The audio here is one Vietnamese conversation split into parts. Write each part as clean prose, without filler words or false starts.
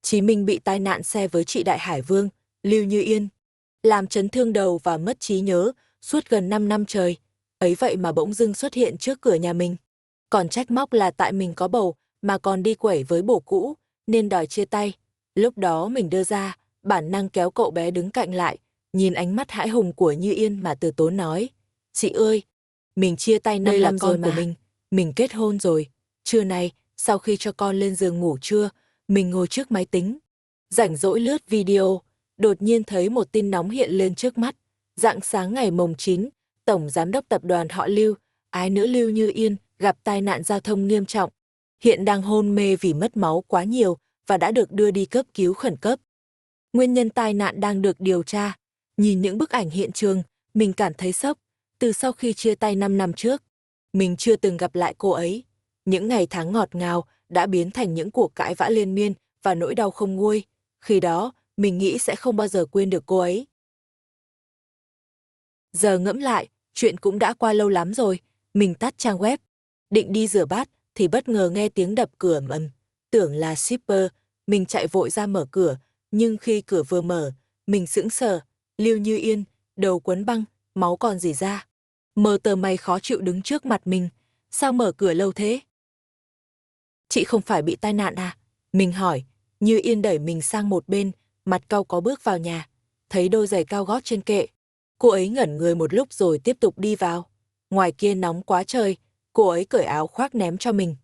Chí Minh bị tai nạn xe với chị Đại Hải Vương, Lưu Như Yên, làm chấn thương đầu và mất trí nhớ suốt gần 5 năm trời. Ấy vậy mà bỗng dưng xuất hiện trước cửa nhà mình. Còn trách móc là tại mình có bầu mà còn đi quẩy với bồ cũ, nên đòi chia tay. Lúc đó mình đưa ra, bản năng kéo cậu bé đứng cạnh lại, nhìn ánh mắt hãi hùng của Như Yên mà từ tốn nói. Chị ơi, mình chia tay 5 năm rồi của mình kết hôn rồi. Trưa nay, sau khi cho con lên giường ngủ trưa, mình ngồi trước máy tính. Rảnh rỗi lướt video, đột nhiên thấy một tin nóng hiện lên trước mắt. Rạng sáng ngày mồng 9, Tổng Giám đốc Tập đoàn họ Lưu, ái nữ Lưu Như Yên, gặp tai nạn giao thông nghiêm trọng. Hiện đang hôn mê vì mất máu quá nhiều và đã được đưa đi cấp cứu khẩn cấp. Nguyên nhân tai nạn đang được điều tra. Nhìn những bức ảnh hiện trường, mình cảm thấy sốc. Từ sau khi chia tay 5 năm trước, mình chưa từng gặp lại cô ấy. Những ngày tháng ngọt ngào đã biến thành những cuộc cãi vã liên miên và nỗi đau không nguôi. Khi đó, mình nghĩ sẽ không bao giờ quên được cô ấy. Giờ ngẫm lại, chuyện cũng đã qua lâu lắm rồi. Mình tắt trang web, định đi rửa bát thì bất ngờ nghe tiếng đập cửa ầm ầm. Tưởng là shipper, mình chạy vội ra mở cửa, nhưng khi cửa vừa mở, mình sững sờ. Lưu Như Yên, đầu quấn băng, máu còn rỉ ra. Mờ tờ mày khó chịu đứng trước mặt mình. Sao mở cửa lâu thế? Chị không phải bị tai nạn à? Mình hỏi. Như Yên đẩy mình sang một bên, mặt cau có bước vào nhà. Thấy đôi giày cao gót trên kệ. Cô ấy ngẩn người một lúc rồi tiếp tục đi vào. Ngoài kia nóng quá trời, cô ấy cởi áo khoác ném cho mình.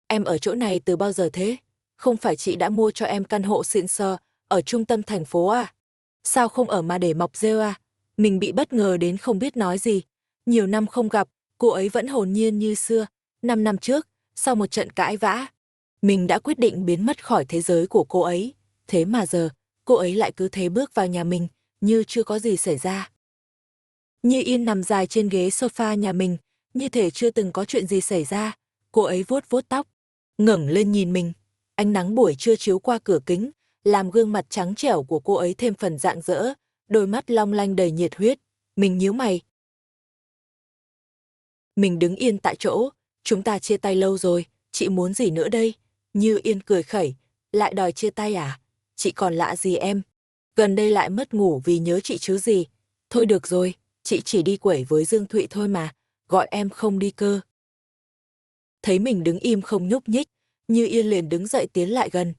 Em ở chỗ này từ bao giờ thế? Không phải chị đã mua cho em căn hộ xịn sò ở trung tâm thành phố à? Sao không ở mà để mọc rêu à? Mình bị bất ngờ đến không biết nói gì. Nhiều năm không gặp, cô ấy vẫn hồn nhiên như xưa. 5 năm trước, sau một trận cãi vã, mình đã quyết định biến mất khỏi thế giới của cô ấy. Thế mà giờ, cô ấy lại cứ thế bước vào nhà mình, như chưa có gì xảy ra. Như Yên nằm dài trên ghế sofa nhà mình, như thể chưa từng có chuyện gì xảy ra. Cô ấy vuốt vuốt tóc, ngẩng lên nhìn mình. Ánh nắng buổi trưa chiếu qua cửa kính, làm gương mặt trắng trẻo của cô ấy thêm phần rạng rỡ, đôi mắt long lanh đầy nhiệt huyết. Mình nhíu mày. Mình đứng yên tại chỗ, chúng ta chia tay lâu rồi, chị muốn gì nữa đây? Như Yên cười khẩy, lại đòi chia tay à? Chị còn lạ gì em? Gần đây lại mất ngủ vì nhớ chị chứ gì? Thôi được rồi, chị chỉ đi quẩy với Dương Thụy thôi mà, gọi em không đi cơ. Thấy mình đứng im không nhúc nhích, Như Yên liền đứng dậy tiến lại gần.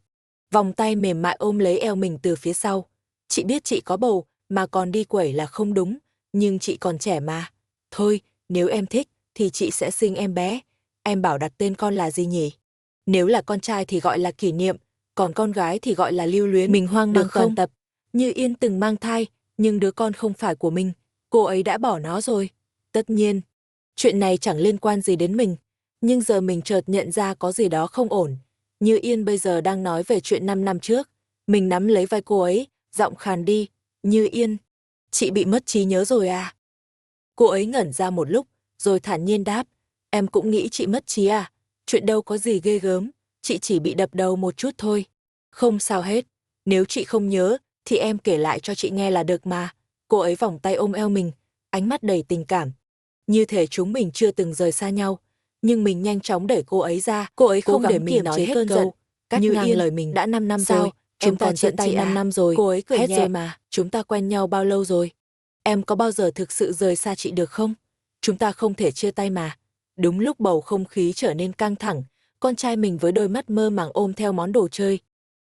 Vòng tay mềm mại ôm lấy eo mình từ phía sau. Chị biết chị có bầu, mà còn đi quẩy là không đúng, nhưng chị còn trẻ mà. Thôi, nếu em thích, thì chị sẽ sinh em bé. Em bảo đặt tên con là gì nhỉ? Nếu là con trai thì gọi là Kỷ Niệm, còn con gái thì gọi là Lưu Luyến. Mình hoang mang toàn tập. Như Yên từng mang thai, nhưng đứa con không phải của mình. Cô ấy đã bỏ nó rồi. Tất nhiên, chuyện này chẳng liên quan gì đến mình. Nhưng giờ mình chợt nhận ra có gì đó không ổn. Như Yên bây giờ đang nói về chuyện 5 năm trước. Mình nắm lấy vai cô ấy, giọng khàn đi. Như Yên, chị bị mất trí nhớ rồi à? Cô ấy ngẩn ra một lúc, rồi thản nhiên đáp. Em cũng nghĩ chị mất trí à? Chuyện đâu có gì ghê gớm, chị chỉ bị đập đầu một chút thôi. Không sao hết, nếu chị không nhớ, thì em kể lại cho chị nghe là được mà. Cô ấy vòng tay ôm eo mình, ánh mắt đầy tình cảm. Như thể chúng mình chưa từng rời xa nhau. Nhưng mình nhanh chóng đẩy cô ấy ra, cô ấy không để mình nói hết câu. Cắt ngang lời mình, đã 5 năm rồi, chúng ta chia tay 5 năm rồi. Cô ấy cười nhẹ rồi mà, chúng ta quen nhau bao lâu rồi? Em có bao giờ thực sự rời xa chị được không? Chúng ta không thể chia tay mà. Đúng lúc bầu không khí trở nên căng thẳng, con trai mình với đôi mắt mơ màng ôm theo món đồ chơi.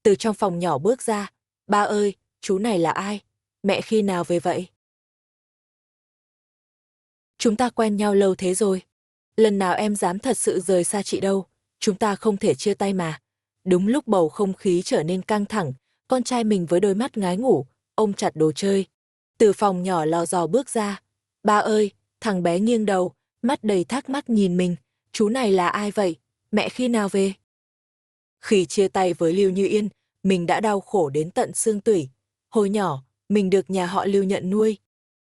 Từ trong phòng nhỏ bước ra. Ba ơi, chú này là ai? Mẹ khi nào về vậy? Chúng ta quen nhau lâu thế rồi. Lần nào em dám thật sự rời xa chị đâu. Chúng ta không thể chia tay mà. Đúng lúc bầu không khí trở nên căng thẳng, con trai mình với đôi mắt ngái ngủ, ôm chặt đồ chơi. Từ phòng nhỏ lò dò bước ra. Ba ơi, thằng bé nghiêng đầu, mắt đầy thắc mắc nhìn mình. Chú này là ai vậy? Mẹ khi nào về? Khi chia tay với Lưu Như Yên, mình đã đau khổ đến tận xương tủy. Hồi nhỏ, mình được nhà họ Lưu nhận nuôi.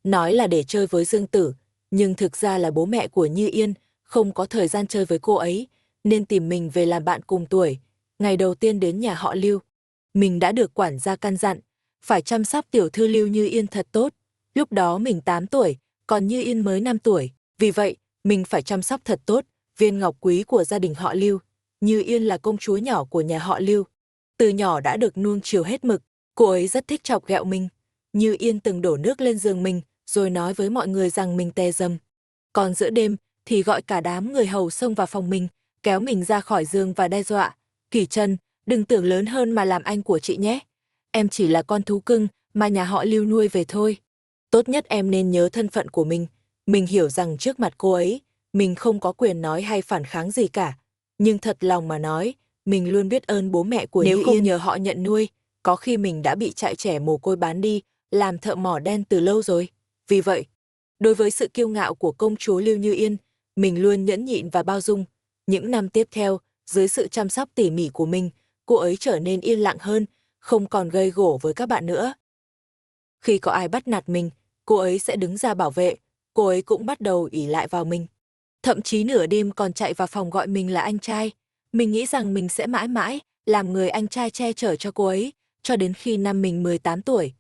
Nói là để chơi với Dương Tử, nhưng thực ra là bố mẹ của Như Yên không có thời gian chơi với cô ấy, nên tìm mình về làm bạn cùng tuổi. Ngày đầu tiên đến nhà họ Lưu, mình đã được quản gia căn dặn, phải chăm sóc tiểu thư Lưu Như Yên thật tốt. Lúc đó mình 8 tuổi, còn Như Yên mới 5 tuổi. Vì vậy, mình phải chăm sóc thật tốt viên ngọc quý của gia đình họ Lưu. Như Yên là công chúa nhỏ của nhà họ Lưu. Từ nhỏ đã được nuông chiều hết mực, cô ấy rất thích chọc ghẹo mình. Như Yên từng đổ nước lên giường mình, rồi nói với mọi người rằng mình tè dầm. Còn giữa đêm thì gọi cả đám người hầu xông vào phòng mình, kéo mình ra khỏi giường và đe dọa. Kỳ Trân, đừng tưởng lớn hơn mà làm anh của chị nhé. Em chỉ là con thú cưng mà nhà họ Lưu nuôi về thôi. Tốt nhất em nên nhớ thân phận của mình. Mình hiểu rằng trước mặt cô ấy, mình không có quyền nói hay phản kháng gì cả. Nhưng thật lòng mà nói, mình luôn biết ơn bố mẹ của Như Yên. Nếu không nhờ họ nhận nuôi, có khi mình đã bị trại trẻ mồ côi bán đi, làm thợ mỏ đen từ lâu rồi. Vì vậy, đối với sự kiêu ngạo của công chúa Lưu Như Yên, mình luôn nhẫn nhịn và bao dung. Những năm tiếp theo, dưới sự chăm sóc tỉ mỉ của mình, cô ấy trở nên yên lặng hơn, không còn gây gổ với các bạn nữa. Khi có ai bắt nạt mình, cô ấy sẽ đứng ra bảo vệ, cô ấy cũng bắt đầu ỷ lại vào mình. Thậm chí nửa đêm còn chạy vào phòng gọi mình là anh trai. Mình nghĩ rằng mình sẽ mãi mãi làm người anh trai che chở cho cô ấy, cho đến khi năm mình 18 tuổi.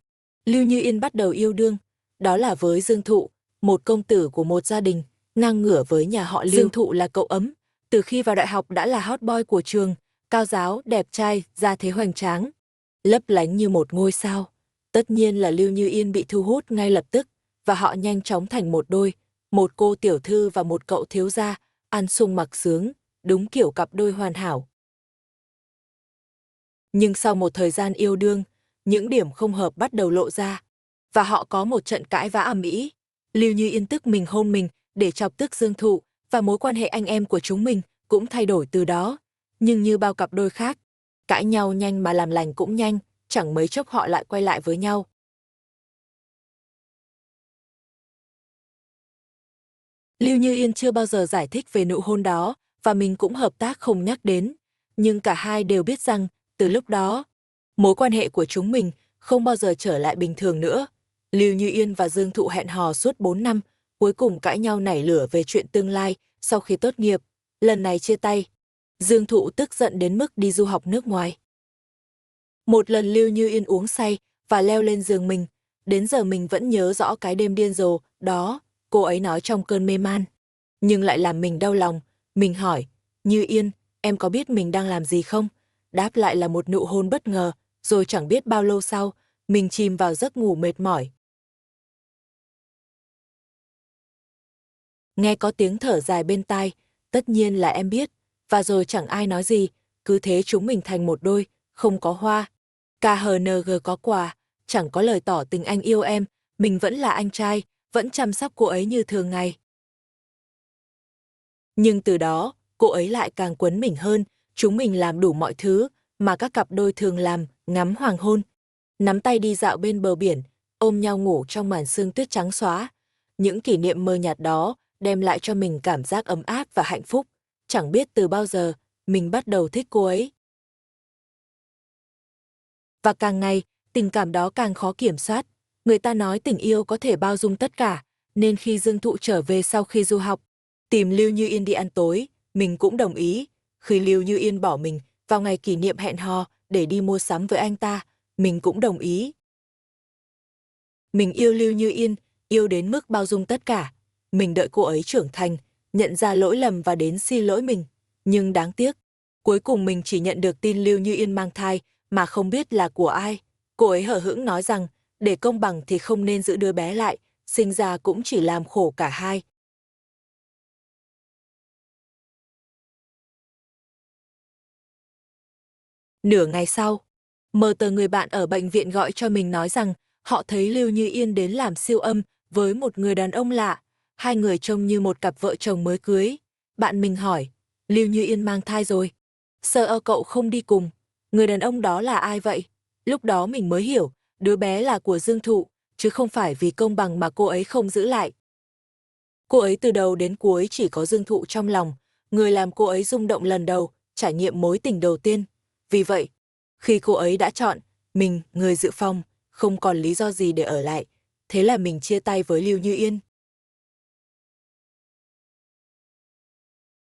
Lưu Như Yên bắt đầu yêu đương, đó là với Dương Thụ, một công tử của một gia đình, ngang ngửa với nhà họ Lưu. Dương Thụ là cậu ấm, từ khi vào đại học đã là hot boy của trường, cao giáo, đẹp trai, gia thế hoành tráng, lấp lánh như một ngôi sao. Tất nhiên là Lưu Như Yên bị thu hút ngay lập tức, và họ nhanh chóng thành một đôi, một cô tiểu thư và một cậu thiếu gia, ăn sung mặc sướng, đúng kiểu cặp đôi hoàn hảo. Nhưng sau một thời gian yêu đương, những điểm không hợp bắt đầu lộ ra, và họ có một trận cãi vã ầm ĩ. Lưu Như Yên tức mình hôn mình để chọc tức Dương Thụ, và mối quan hệ anh em của chúng mình cũng thay đổi từ đó. Nhưng như bao cặp đôi khác, cãi nhau nhanh mà làm lành cũng nhanh, chẳng mấy chốc họ lại quay lại với nhau. Lưu Như Yên chưa bao giờ giải thích về nụ hôn đó, và mình cũng hợp tác không nhắc đến. Nhưng cả hai đều biết rằng, từ lúc đó, mối quan hệ của chúng mình không bao giờ trở lại bình thường nữa. Lưu Như Yên và Dương Thụ hẹn hò suốt 4 năm, cuối cùng cãi nhau nảy lửa về chuyện tương lai sau khi tốt nghiệp. Lần này chia tay, Dương Thụ tức giận đến mức đi du học nước ngoài. Một lần Lưu Như Yên uống say và leo lên giường mình, đến giờ mình vẫn nhớ rõ cái đêm điên rồ đó, cô ấy nói trong cơn mê man. Nhưng lại làm mình đau lòng, mình hỏi, Như Yên, em có biết mình đang làm gì không? Đáp lại là một nụ hôn bất ngờ, rồi chẳng biết bao lâu sau, mình chìm vào giấc ngủ mệt mỏi. Nghe có tiếng thở dài bên tai, tất nhiên là em biết, và rồi chẳng ai nói gì, cứ thế chúng mình thành một đôi, không có hoa. KHNG có quà, chẳng có lời tỏ tình anh yêu em, mình vẫn là anh trai, vẫn chăm sóc cô ấy như thường ngày. Nhưng từ đó, cô ấy lại càng quấn mình hơn, chúng mình làm đủ mọi thứ mà các cặp đôi thường làm, ngắm hoàng hôn, nắm tay đi dạo bên bờ biển, ôm nhau ngủ trong màn sương tuyết trắng xóa. Những kỷ niệm mơ nhạt đó đem lại cho mình cảm giác ấm áp và hạnh phúc. Chẳng biết từ bao giờ, mình bắt đầu thích cô ấy. Và càng ngày, tình cảm đó càng khó kiểm soát. Người ta nói tình yêu có thể bao dung tất cả, nên khi Dương Thụ trở về sau khi du học, tìm Lưu Như Yên đi ăn tối, mình cũng đồng ý. Khi Lưu Như Yên bỏ mình vào ngày kỷ niệm hẹn hò để đi mua sắm với anh ta, mình cũng đồng ý. Mình yêu Lưu Như Yên, yêu đến mức bao dung tất cả. Mình đợi cô ấy trưởng thành, nhận ra lỗi lầm và đến xin lỗi mình. Nhưng đáng tiếc, cuối cùng mình chỉ nhận được tin Lưu Như Yên mang thai, mà không biết là của ai. Cô ấy hờ hững nói rằng, để công bằng thì không nên giữ đứa bé lại, sinh ra cũng chỉ làm khổ cả hai. Nửa ngày sau, mờ tờ người bạn ở bệnh viện gọi cho mình nói rằng họ thấy Lưu Như Yên đến làm siêu âm với một người đàn ông lạ. Hai người trông như một cặp vợ chồng mới cưới. Bạn mình hỏi, Lưu Như Yên mang thai rồi. Sợ cậu không đi cùng. Người đàn ông đó là ai vậy? Lúc đó mình mới hiểu, đứa bé là của Dương Thụ, chứ không phải vì công bằng mà cô ấy không giữ lại. Cô ấy từ đầu đến cuối chỉ có Dương Thụ trong lòng, người làm cô ấy rung động lần đầu, trải nghiệm mối tình đầu tiên. Vì vậy, khi cô ấy đã chọn, mình, người dự phòng, không còn lý do gì để ở lại. Thế là mình chia tay với Lưu Như Yên.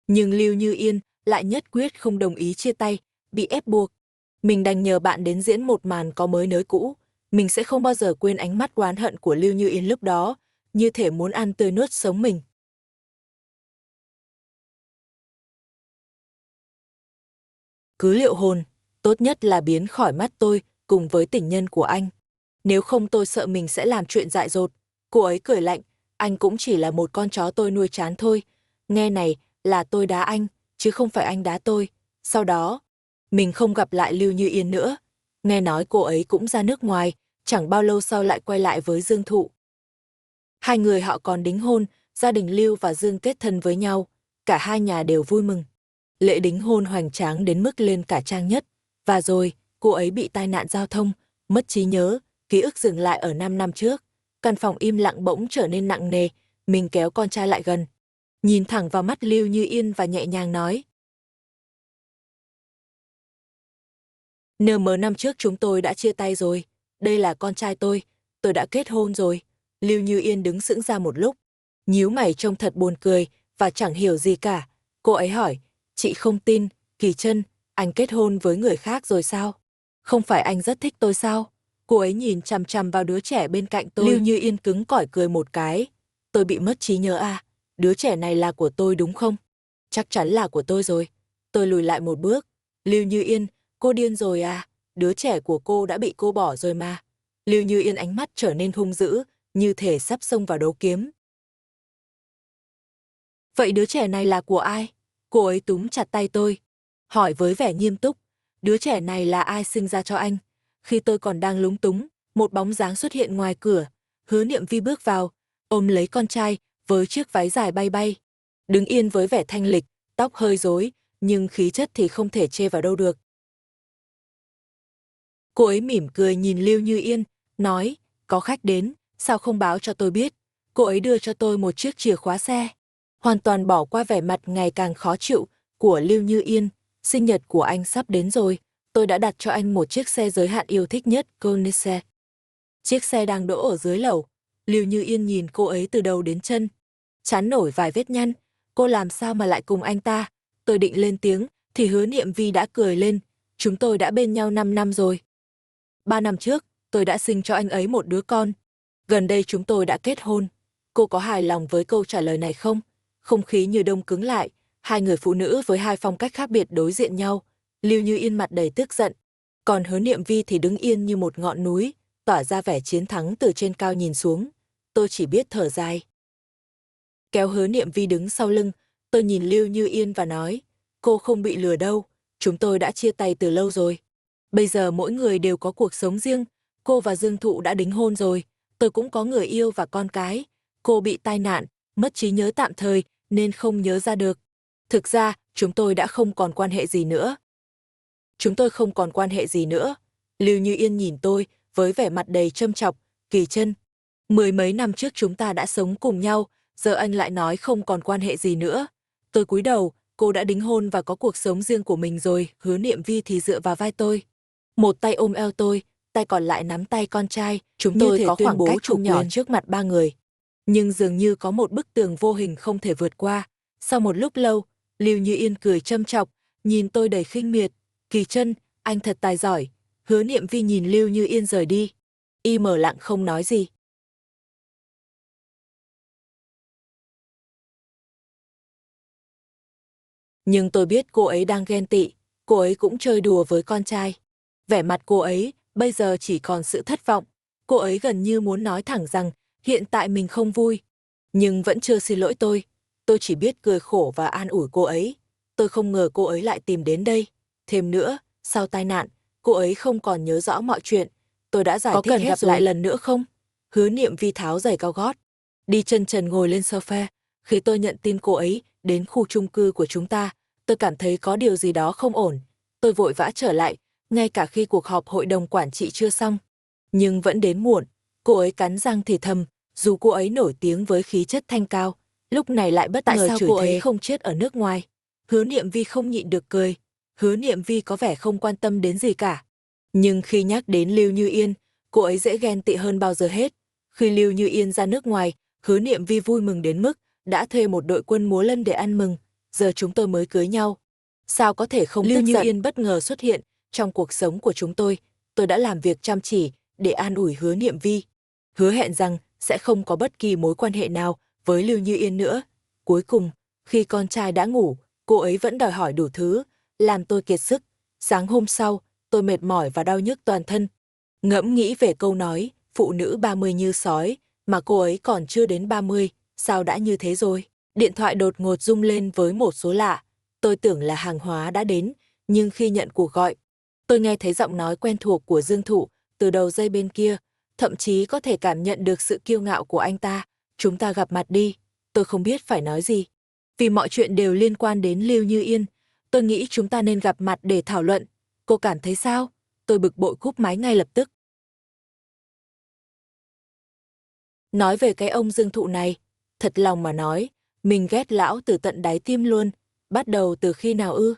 Nhưng Lưu Như Yên lại nhất quyết không đồng ý chia tay, bị ép buộc. Mình đành nhờ bạn đến diễn một màn có mới nới cũ. Mình sẽ không bao giờ quên ánh mắt oán hận của Lưu Như Yên lúc đó, như thể muốn ăn tươi nuốt sống mình. Cứ liệu hồn, Tốt nhất là biến khỏi mắt tôi cùng với tình nhân của anh. Nếu không tôi sợ mình sẽ làm chuyện dại dột. Cô ấy cười lạnh, anh cũng chỉ là một con chó tôi nuôi chán thôi. Nghe này, là tôi đá anh, chứ không phải anh đá tôi. Sau đó, mình không gặp lại Lưu Như Yên nữa. Nghe nói cô ấy cũng ra nước ngoài, chẳng bao lâu sau lại quay lại với Dương Thụ. Hai người họ còn đính hôn, gia đình Lưu và Dương kết thân với nhau, cả hai nhà đều vui mừng. Lễ đính hôn hoành tráng đến mức lên cả trang nhất, và rồi, cô ấy bị tai nạn giao thông, mất trí nhớ, ký ức dừng lại ở 5 năm trước. Căn phòng im lặng bỗng trở nên nặng nề, mình kéo con trai lại gần, nhìn thẳng vào mắt Lưu Như Yên và nhẹ nhàng nói. NM năm trước chúng tôi đã chia tay rồi, đây là con trai tôi đã kết hôn rồi. Lưu Như Yên đứng sững ra một lúc, nhíu mày trông thật buồn cười và chẳng hiểu gì cả. Cô ấy hỏi, chị không tin, Kỳ Trân, anh kết hôn với người khác rồi sao? Không phải anh rất thích tôi sao? Cô ấy nhìn chằm chằm vào đứa trẻ bên cạnh tôi. Lưu Như Yên cứng cỏi cười một cái. Tôi bị mất trí nhớ à? Đứa trẻ này là của tôi đúng không? Chắc chắn là của tôi rồi. Tôi lùi lại một bước. Lưu Như Yên, cô điên rồi à? Đứa trẻ của cô đã bị cô bỏ rồi mà. Lưu Như Yên ánh mắt trở nên hung dữ, như thể sắp xông vào đấu kiếm. Vậy đứa trẻ này là của ai? Cô ấy túm chặt tay tôi, hỏi với vẻ nghiêm túc. Đứa trẻ này là ai sinh ra cho anh? Khi tôi còn đang lúng túng, một bóng dáng xuất hiện ngoài cửa. Hứa Niệm Vi bước vào, ôm lấy con trai, với chiếc váy dài bay bay. Đứng yên với vẻ thanh lịch, tóc hơi rối, nhưng khí chất thì không thể chê vào đâu được. Cô ấy mỉm cười nhìn Lưu Như Yên, nói, có khách đến, sao không báo cho tôi biết? Cô ấy đưa cho tôi một chiếc chìa khóa xe. Hoàn toàn bỏ qua vẻ mặt ngày càng khó chịu của Lưu Như Yên. Sinh nhật của anh sắp đến rồi, tôi đã đặt cho anh một chiếc xe giới hạn yêu thích nhất, Koenigsegg. Chiếc xe đang đỗ ở dưới lầu. Lưu Như Yên nhìn cô ấy từ đầu đến chân, trán nổi vài vết nhăn. Cô làm sao mà lại cùng anh ta? Tôi định lên tiếng, thì Hứa Niệm Vi đã cười lên. Chúng tôi đã bên nhau 5 năm rồi. 3 năm trước, tôi đã sinh cho anh ấy một đứa con. Gần đây chúng tôi đã kết hôn. Cô có hài lòng với câu trả lời này không? Không khí như đông cứng lại, hai người phụ nữ với hai phong cách khác biệt đối diện nhau. Lưu Như Yên mặt đầy tức giận, còn Hứa Niệm Vi thì đứng yên như một ngọn núi, tỏa ra vẻ chiến thắng từ trên cao nhìn xuống. Tôi chỉ biết thở dài. Kéo Hứa Niệm Vi đứng sau lưng, tôi nhìn Lưu Như Yên và nói, cô không bị lừa đâu, chúng tôi đã chia tay từ lâu rồi. Bây giờ mỗi người đều có cuộc sống riêng, cô và Dương Thụ đã đính hôn rồi, tôi cũng có người yêu và con cái. Cô bị tai nạn, mất trí nhớ tạm thời nên không nhớ ra được. Thực ra, chúng tôi đã không còn quan hệ gì nữa. Chúng tôi không còn quan hệ gì nữa. Lưu Như Yên nhìn tôi với vẻ mặt đầy châm chọc, Kỳ Trân. 10 mấy năm trước chúng ta đã sống cùng nhau, giờ anh lại nói không còn quan hệ gì nữa. Tôi cúi đầu, cô đã đính hôn và có cuộc sống riêng của mình rồi. Hứa Niệm Vi thì dựa vào vai tôi, một tay ôm eo tôi, tay còn lại nắm tay con trai. Chúng tôi có khoảng cách không nhỏ trước mặt ba người, nhưng dường như có một bức tường vô hình không thể vượt qua. Sau một lúc lâu, Lưu Như Yên cười châm chọc, nhìn tôi đầy khinh miệt. Kỳ Trân, anh thật tài giỏi. Hứa Niệm Vi nhìn Lưu Như Yên rời đi, im lặng không nói gì. Nhưng tôi biết cô ấy đang ghen tị, cô ấy cũng chơi đùa với con trai. Vẻ mặt cô ấy bây giờ chỉ còn sự thất vọng. Cô ấy gần như muốn nói thẳng rằng hiện tại mình không vui, nhưng vẫn chưa xin lỗi tôi. Tôi chỉ biết cười khổ và an ủi cô ấy. Tôi không ngờ cô ấy lại tìm đến đây. Thêm nữa, sau tai nạn, cô ấy không còn nhớ rõ mọi chuyện. Tôi đã giải thích hết rồi. Có cần gặp lại lần nữa không? Hứa Niệm Vi tháo giày cao gót, đi chân trần ngồi lên sofa. Khi tôi nhận tin cô ấy đến khu chung cư của chúng ta, tôi cảm thấy có điều gì đó không ổn. Tôi vội vã trở lại, ngay cả khi cuộc họp hội đồng quản trị chưa xong. Nhưng vẫn đến muộn. Cô ấy cắn răng thì thầm, dù cô ấy nổi tiếng với khí chất thanh cao, lúc này lại bất ngờ chửi thề. Tại sao cô ấy không chết ở nước ngoài? Hứa Niệm Vi không nhịn được cười. Hứa Niệm Vi có vẻ không quan tâm đến gì cả. Nhưng khi nhắc đến Lưu Như Yên, cô ấy dễ ghen tị hơn bao giờ hết. Khi Lưu Như Yên ra nước ngoài, Hứa Niệm Vi vui mừng đến mức đã thuê một đội quân múa lân để ăn mừng. Giờ chúng tôi mới cưới nhau, sao có thể không tức giận? Lưu Như Yên bất ngờ xuất hiện trong cuộc sống của chúng tôi đã làm việc chăm chỉ để an ủi Hứa Niệm Vi, hứa hẹn rằng sẽ không có bất kỳ mối quan hệ nào với Lưu Như Yên nữa. Cuối cùng, khi con trai đã ngủ, cô ấy vẫn đòi hỏi đủ thứ, làm tôi kiệt sức. Sáng hôm sau, tôi mệt mỏi và đau nhức toàn thân. Ngẫm nghĩ về câu nói, phụ nữ 30 như sói, mà cô ấy còn chưa đến 30, sao đã như thế rồi? Điện thoại đột ngột rung lên với một số lạ. Tôi tưởng là hàng hóa đã đến, nhưng khi nhận cuộc gọi, tôi nghe thấy giọng nói quen thuộc của Dương Thụ từ đầu dây bên kia, thậm chí có thể cảm nhận được sự kiêu ngạo của anh ta. Chúng ta gặp mặt đi. Tôi không biết phải nói gì. Vì mọi chuyện đều liên quan đến Lưu Như Yên, tôi nghĩ chúng ta nên gặp mặt để thảo luận. Cô cảm thấy sao? Tôi bực bội cúp máy ngay lập tức. Nói về cái ông Dương Thụ này, thật lòng mà nói, mình ghét lão từ tận đáy tim luôn. Bắt đầu từ khi nào ư?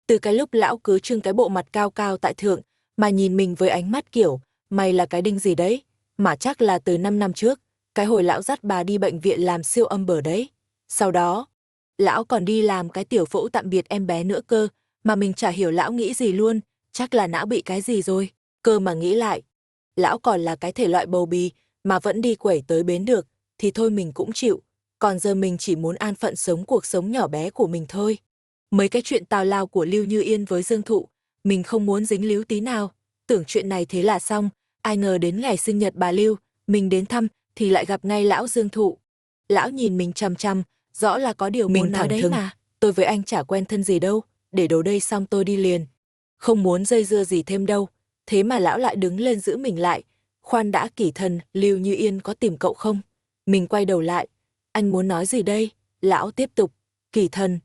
Từ cái lúc lão cứ trưng cái bộ mặt cao cao tại thượng, mà nhìn mình với ánh mắt kiểu, mày là cái đinh gì đấy? Mà chắc là từ 5 năm trước, cái hồi lão dắt bà đi bệnh viện làm siêu âm bờ đấy. Sau đó, lão còn đi làm cái tiểu phẫu tạm biệt em bé nữa cơ, mà mình chả hiểu lão nghĩ gì luôn, chắc là não bị cái gì rồi. Cơ mà nghĩ lại, lão còn là cái thể loại bầu bì, mà vẫn đi quẩy tới bến được, thì thôi mình cũng chịu. Còn giờ mình chỉ muốn an phận sống cuộc sống nhỏ bé của mình thôi. Mấy cái chuyện tào lao của Lưu Như Yên với Dương Thụ, mình không muốn dính líu tí nào. Tưởng chuyện này thế là xong, ai ngờ đến ngày sinh nhật bà Lưu, mình đến thăm thì lại gặp ngay lão Dương Thụ. Lão nhìn mình chằm chằm, rõ là có điều muốn nói đấy mà. Tôi với anh chả quen thân gì đâu, để đồ đây xong tôi đi liền. Không muốn dây dưa gì thêm đâu, thế mà lão lại đứng lên giữ mình lại. Khoan đã, Kỷ Thần, Lưu Như Yên có tìm cậu không? Mình quay đầu lại. Anh muốn nói gì đây? Lão tiếp tục. Kỷ Thần,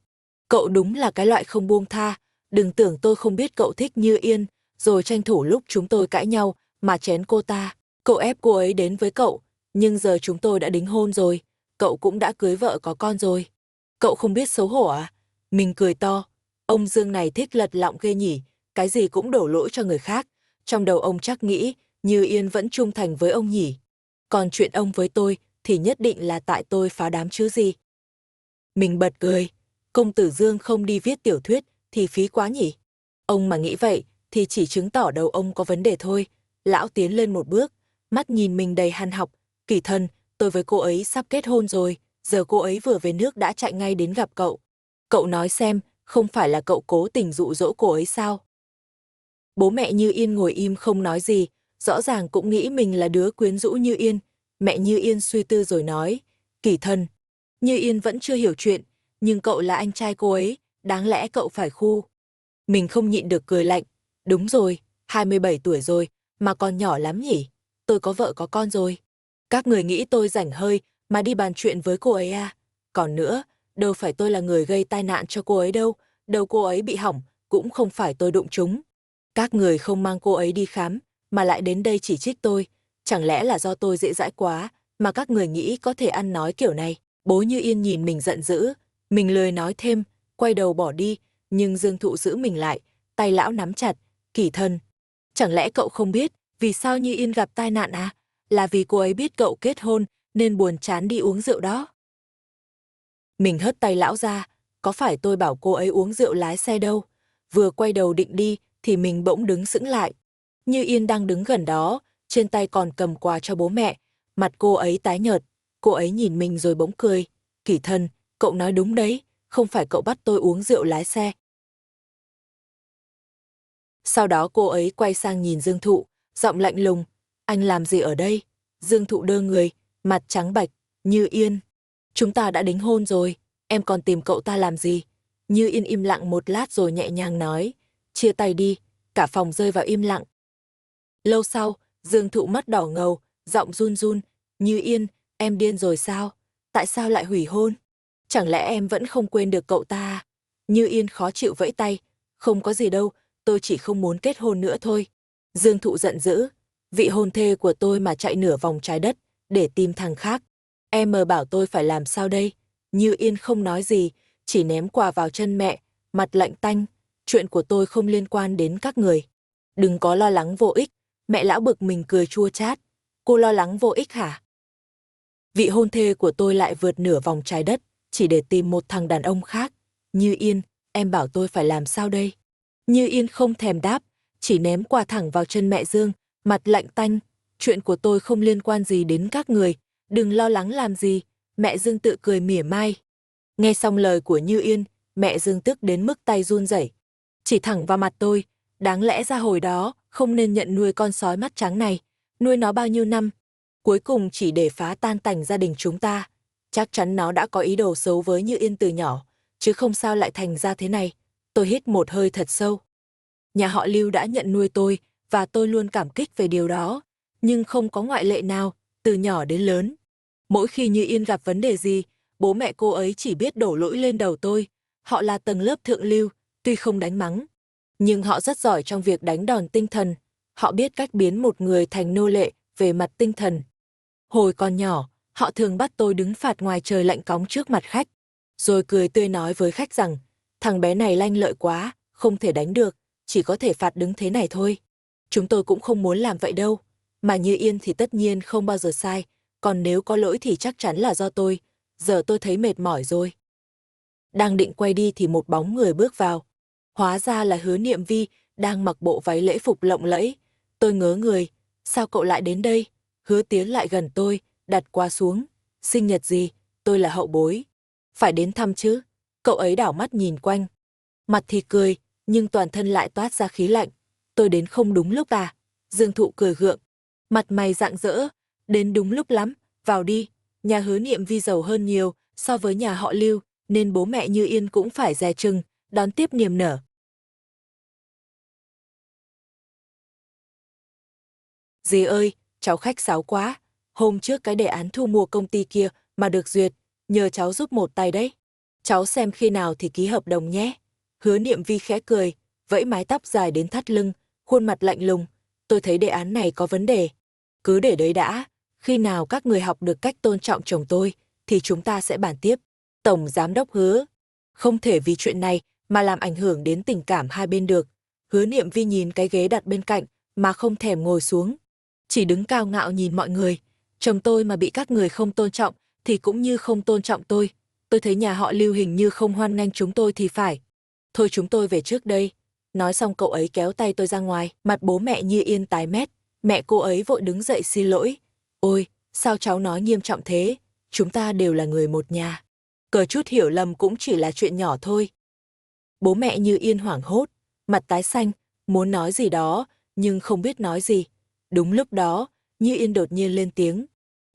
cậu đúng là cái loại không buông tha. Đừng tưởng tôi không biết cậu thích Như Yên, rồi tranh thủ lúc chúng tôi cãi nhau mà chén cô ta. Cậu ép cô ấy đến với cậu, nhưng giờ chúng tôi đã đính hôn rồi. Cậu cũng đã cưới vợ có con rồi. Cậu không biết xấu hổ à? Mình cười to. Ông Dương này thích lật lọng ghê nhỉ, cái gì cũng đổ lỗi cho người khác. Trong đầu ông chắc nghĩ, Như Yên vẫn trung thành với ông nhỉ. Còn chuyện ông với tôi thì nhất định là tại tôi phá đám chứ gì. Mình bật cười. Công tử Dương không đi viết tiểu thuyết thì phí quá nhỉ. Ông mà nghĩ vậy thì chỉ chứng tỏ đầu ông có vấn đề thôi. Lão tiến lên một bước, mắt nhìn mình đầy hằn học. Kỷ Thần, tôi với cô ấy sắp kết hôn rồi, giờ cô ấy vừa về nước đã chạy ngay đến gặp cậu. Cậu nói xem, không phải là cậu cố tình dụ dỗ cô ấy sao? Bố mẹ Như Yên ngồi im không nói gì, rõ ràng cũng nghĩ mình là đứa quyến rũ Như Yên. Mẹ Như Yên suy tư rồi nói, Kỷ Thần, Như Yên vẫn chưa hiểu chuyện, nhưng cậu là anh trai cô ấy, đáng lẽ cậu phải khu. Mình không nhịn được cười lạnh, đúng rồi, 27 tuổi rồi, mà còn nhỏ lắm nhỉ, tôi có vợ có con rồi. Các người nghĩ tôi rảnh hơi mà đi bàn chuyện với cô ấy à? Còn nữa, đâu phải tôi là người gây tai nạn cho cô ấy đâu, đầu cô ấy bị hỏng, cũng không phải tôi đụng trúng. Các người không mang cô ấy đi khám, mà lại đến đây chỉ trích tôi. Chẳng lẽ là do tôi dễ dãi quá, mà các người nghĩ có thể ăn nói kiểu này? Bố Như Yên nhìn mình giận dữ, mình lười nói thêm, quay đầu bỏ đi, nhưng Dương Thụ giữ mình lại, tay lão nắm chặt, Kỷ Thần. Chẳng lẽ cậu không biết, vì sao Như Yên gặp tai nạn à? Là vì cô ấy biết cậu kết hôn, nên buồn chán đi uống rượu đó. Mình hất tay lão ra, có phải tôi bảo cô ấy uống rượu lái xe đâu. Vừa quay đầu định đi, thì mình bỗng đứng sững lại. Như Yên đang đứng gần đó, trên tay còn cầm quà cho bố mẹ. Mặt cô ấy tái nhợt, cô ấy nhìn mình rồi bỗng cười. Kỷ Thần, cậu nói đúng đấy, không phải cậu bắt tôi uống rượu lái xe. Sau đó cô ấy quay sang nhìn Dương Thụ, giọng lạnh lùng. Anh làm gì ở đây? Dương Thụ đơ người, mặt trắng bạch. Như Yên, chúng ta đã đính hôn rồi, em còn tìm cậu ta làm gì? Như Yên im lặng một lát rồi nhẹ nhàng nói. Chia tay đi, cả phòng rơi vào im lặng. Lâu sau, Dương Thụ mắt đỏ ngầu, giọng run run. Như Yên, em điên rồi sao? Tại sao lại hủy hôn? Chẳng lẽ em vẫn không quên được cậu ta à? Như Yên khó chịu vẫy tay. Không có gì đâu, tôi chỉ không muốn kết hôn nữa thôi. Dương Thụ giận dữ. Vị hôn thê của tôi mà chạy nửa vòng trái đất, để tìm thằng khác. Em mờ bảo tôi phải làm sao đây? Như Yên không nói gì, chỉ ném quà vào chân mẹ, mặt lạnh tanh. Chuyện của tôi không liên quan đến các người. Đừng có lo lắng vô ích. Mẹ lão bực mình cười chua chát. Cô lo lắng vô ích hả? Vị hôn thê của tôi lại vượt nửa vòng trái đất, chỉ để tìm một thằng đàn ông khác. Như Yên, em bảo tôi phải làm sao đây? Như Yên không thèm đáp, chỉ ném quà thẳng vào chân mẹ Dương, mặt lạnh tanh. Chuyện của tôi không liên quan gì đến các người, đừng lo lắng làm gì. Mẹ Dương tự cười mỉa mai. Nghe xong lời của Như Yên, mẹ Dương tức đến mức tay run rẩy, chỉ thẳng vào mặt tôi. Đáng lẽ ra hồi đó, không nên nhận nuôi con sói mắt trắng này. Nuôi nó bao nhiêu năm, cuối cùng chỉ để phá tan tành gia đình chúng ta. Chắc chắn nó đã có ý đồ xấu với Như Yên từ nhỏ, chứ không sao lại thành ra thế này. Tôi hít một hơi thật sâu. Nhà họ Lưu đã nhận nuôi tôi, và tôi luôn cảm kích về điều đó. Nhưng không có ngoại lệ nào, từ nhỏ đến lớn. Mỗi khi Như Yên gặp vấn đề gì, bố mẹ cô ấy chỉ biết đổ lỗi lên đầu tôi. Họ là tầng lớp thượng lưu, tuy không đánh mắng, nhưng họ rất giỏi trong việc đánh đòn tinh thần. Họ biết cách biến một người thành nô lệ về mặt tinh thần. Hồi còn nhỏ, họ thường bắt tôi đứng phạt ngoài trời lạnh cóng trước mặt khách, rồi cười tươi nói với khách rằng, thằng bé này lanh lợi quá, không thể đánh được, chỉ có thể phạt đứng thế này thôi. Chúng tôi cũng không muốn làm vậy đâu, mà Như Yên thì tất nhiên không bao giờ sai, còn nếu có lỗi thì chắc chắn là do tôi, giờ tôi thấy mệt mỏi rồi. Đang định quay đi thì một bóng người bước vào. Hóa ra là Hứa Niệm Vi, đang mặc bộ váy lễ phục lộng lẫy. Tôi ngớ người, sao cậu lại đến đây? Hứa tiến lại gần tôi, đặt qua xuống. Sinh nhật gì? Tôi là hậu bối. Phải đến thăm chứ. Cậu ấy đảo mắt nhìn quanh. Mặt thì cười, nhưng toàn thân lại toát ra khí lạnh. Tôi đến không đúng lúc à? Dương Thụ cười gượng. Mặt mày rạng rỡ, đến đúng lúc lắm, vào đi. Nhà Hứa Niệm Vi giàu hơn nhiều so với nhà họ Lưu, nên bố mẹ Như Yên cũng phải dè chừng, đón tiếp niềm nở. Dì ơi, cháu khách sáo quá. Hôm trước cái đề án thu mua công ty kia mà được duyệt, nhờ cháu giúp một tay đấy. Cháu xem khi nào thì ký hợp đồng nhé. Hứa Niệm Vi khẽ cười, vẫy mái tóc dài đến thắt lưng, khuôn mặt lạnh lùng. Tôi thấy đề án này có vấn đề. Cứ để đấy đã, khi nào các người học được cách tôn trọng chồng tôi, thì chúng ta sẽ bàn tiếp. Tổng Giám đốc Hứa, không thể vì chuyện này mà làm ảnh hưởng đến tình cảm hai bên được. Hứa Niệm Vi nhìn cái ghế đặt bên cạnh mà không thèm ngồi xuống. Chỉ đứng cao ngạo nhìn mọi người. Chồng tôi mà bị các người không tôn trọng thì cũng như không tôn trọng tôi. Tôi thấy nhà họ Lưu hình như không hoan nghênh chúng tôi thì phải. Thôi chúng tôi về trước đây. Nói xong cậu ấy kéo tay tôi ra ngoài, mặt bố mẹ Như Yên tái mét. Mẹ cô ấy vội đứng dậy xin lỗi. Ôi, sao cháu nói nghiêm trọng thế? Chúng ta đều là người một nhà. Cờ chút hiểu lầm cũng chỉ là chuyện nhỏ thôi. Bố mẹ Như Yên hoảng hốt, mặt tái xanh, muốn nói gì đó, nhưng không biết nói gì. Đúng lúc đó, Như Yên đột nhiên lên tiếng.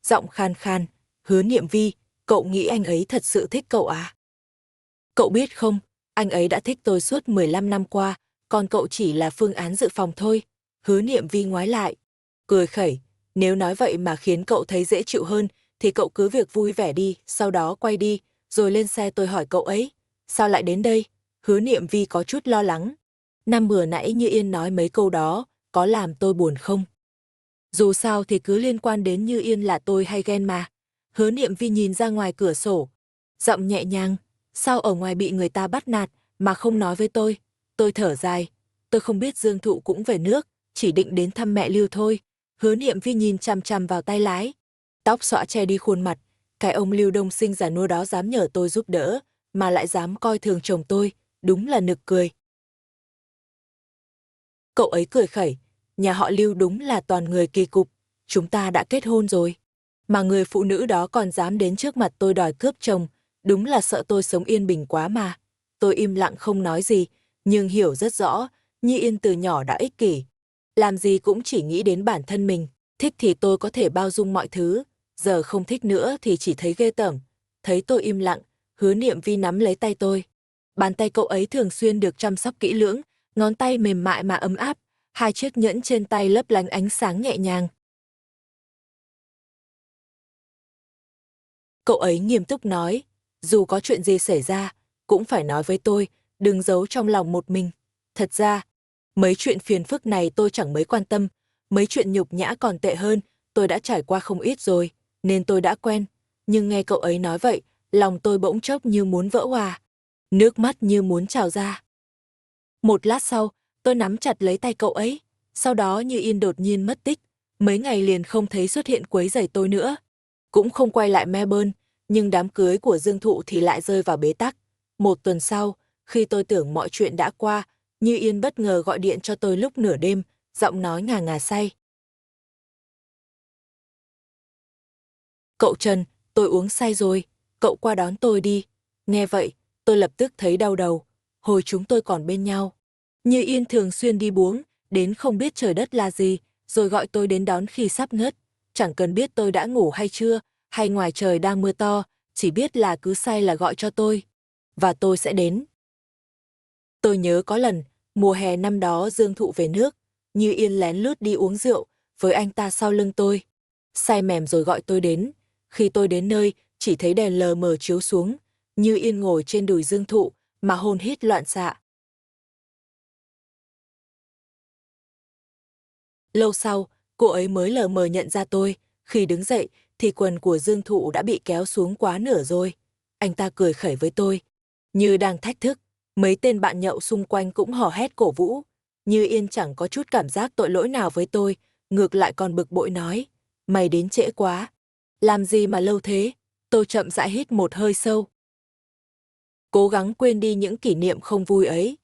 Giọng khan khan, Hứa Niệm Vi, cậu nghĩ anh ấy thật sự thích cậu à? Cậu biết không, anh ấy đã thích tôi suốt 15 năm qua, còn cậu chỉ là phương án dự phòng thôi. Hứa Niệm Vi ngoái lại, cười khẩy, nếu nói vậy mà khiến cậu thấy dễ chịu hơn, thì cậu cứ việc vui vẻ đi, sau đó quay đi, rồi lên xe tôi hỏi cậu ấy, sao lại đến đây? Hứa Niệm Vi có chút lo lắng. Năm vừa nãy Như Yên nói mấy câu đó, có làm tôi buồn không? Dù sao thì cứ liên quan đến Như Yên là tôi hay ghen mà. Hứa Niệm Vi nhìn ra ngoài cửa sổ, giọng nhẹ nhàng, sao ở ngoài bị người ta bắt nạt mà không nói với tôi? Tôi thở dài, tôi không biết Dương Thụ cũng về nước, chỉ định đến thăm mẹ Lưu thôi. Hứa Niệm Vi nhìn chằm chằm vào tay lái, tóc xõa che đi khuôn mặt, cái ông Lưu Đông Sinh già nua đó dám nhờ tôi giúp đỡ, mà lại dám coi thường chồng tôi, đúng là nực cười. Cậu ấy cười khẩy, nhà họ Lưu đúng là toàn người kỳ cục, chúng ta đã kết hôn rồi. Mà người phụ nữ đó còn dám đến trước mặt tôi đòi cướp chồng, đúng là sợ tôi sống yên bình quá mà. Tôi im lặng không nói gì, nhưng hiểu rất rõ, Nhi Yên từ nhỏ đã ích kỷ. Làm gì cũng chỉ nghĩ đến bản thân mình, thích thì tôi có thể bao dung mọi thứ, giờ không thích nữa thì chỉ thấy ghê tởm. Thấy tôi im lặng, Hứa Niệm Vi nắm lấy tay tôi. Bàn tay cậu ấy thường xuyên được chăm sóc kỹ lưỡng, ngón tay mềm mại mà ấm áp, hai chiếc nhẫn trên tay lấp lánh ánh sáng nhẹ nhàng. Cậu ấy nghiêm túc nói, dù có chuyện gì xảy ra, cũng phải nói với tôi, đừng giấu trong lòng một mình. Thật ra, mấy chuyện phiền phức này tôi chẳng mấy quan tâm, mấy chuyện nhục nhã còn tệ hơn, tôi đã trải qua không ít rồi, nên tôi đã quen. Nhưng nghe cậu ấy nói vậy, lòng tôi bỗng chốc như muốn vỡ òa, nước mắt như muốn trào ra. Một lát sau, tôi nắm chặt lấy tay cậu ấy, sau đó Như Yên đột nhiên mất tích, mấy ngày liền không thấy xuất hiện quấy rầy tôi nữa. Cũng không quay lại Melbourne, nhưng đám cưới của Dương Thụ thì lại rơi vào bế tắc. Một tuần sau, khi tôi tưởng mọi chuyện đã qua, Như Yên bất ngờ gọi điện cho tôi lúc nửa đêm, giọng nói ngà ngà say. Cậu Trần, tôi uống say rồi, cậu qua đón tôi đi. Nghe vậy, tôi lập tức thấy đau đầu, hồi chúng tôi còn bên nhau. Như Yên thường xuyên đi buống, đến không biết trời đất là gì, rồi gọi tôi đến đón khi sắp ngất. Chẳng cần biết tôi đã ngủ hay chưa, hay ngoài trời đang mưa to, chỉ biết là cứ say là gọi cho tôi. Và tôi sẽ đến. Tôi nhớ có lần, mùa hè năm đó Dương Thụ về nước, Như Yên lén lút đi uống rượu, với anh ta sau lưng tôi. Say mềm rồi gọi tôi đến. Khi tôi đến nơi, chỉ thấy đèn lờ mờ chiếu xuống, Như Yên ngồi trên đùi Dương Thụ, mà hôn hít loạn xạ. Lâu sau, cô ấy mới lờ mờ nhận ra tôi, khi đứng dậy thì quần của Dương Thụ đã bị kéo xuống quá nửa rồi. Anh ta cười khẩy với tôi, như đang thách thức. Mấy tên bạn nhậu xung quanh cũng hò hét cổ vũ. Như Yên chẳng có chút cảm giác tội lỗi nào với tôi, ngược lại còn bực bội nói, mày đến trễ quá. Làm gì mà lâu thế? Tôi chậm rãi hít một hơi sâu, cố gắng quên đi những kỷ niệm không vui ấy.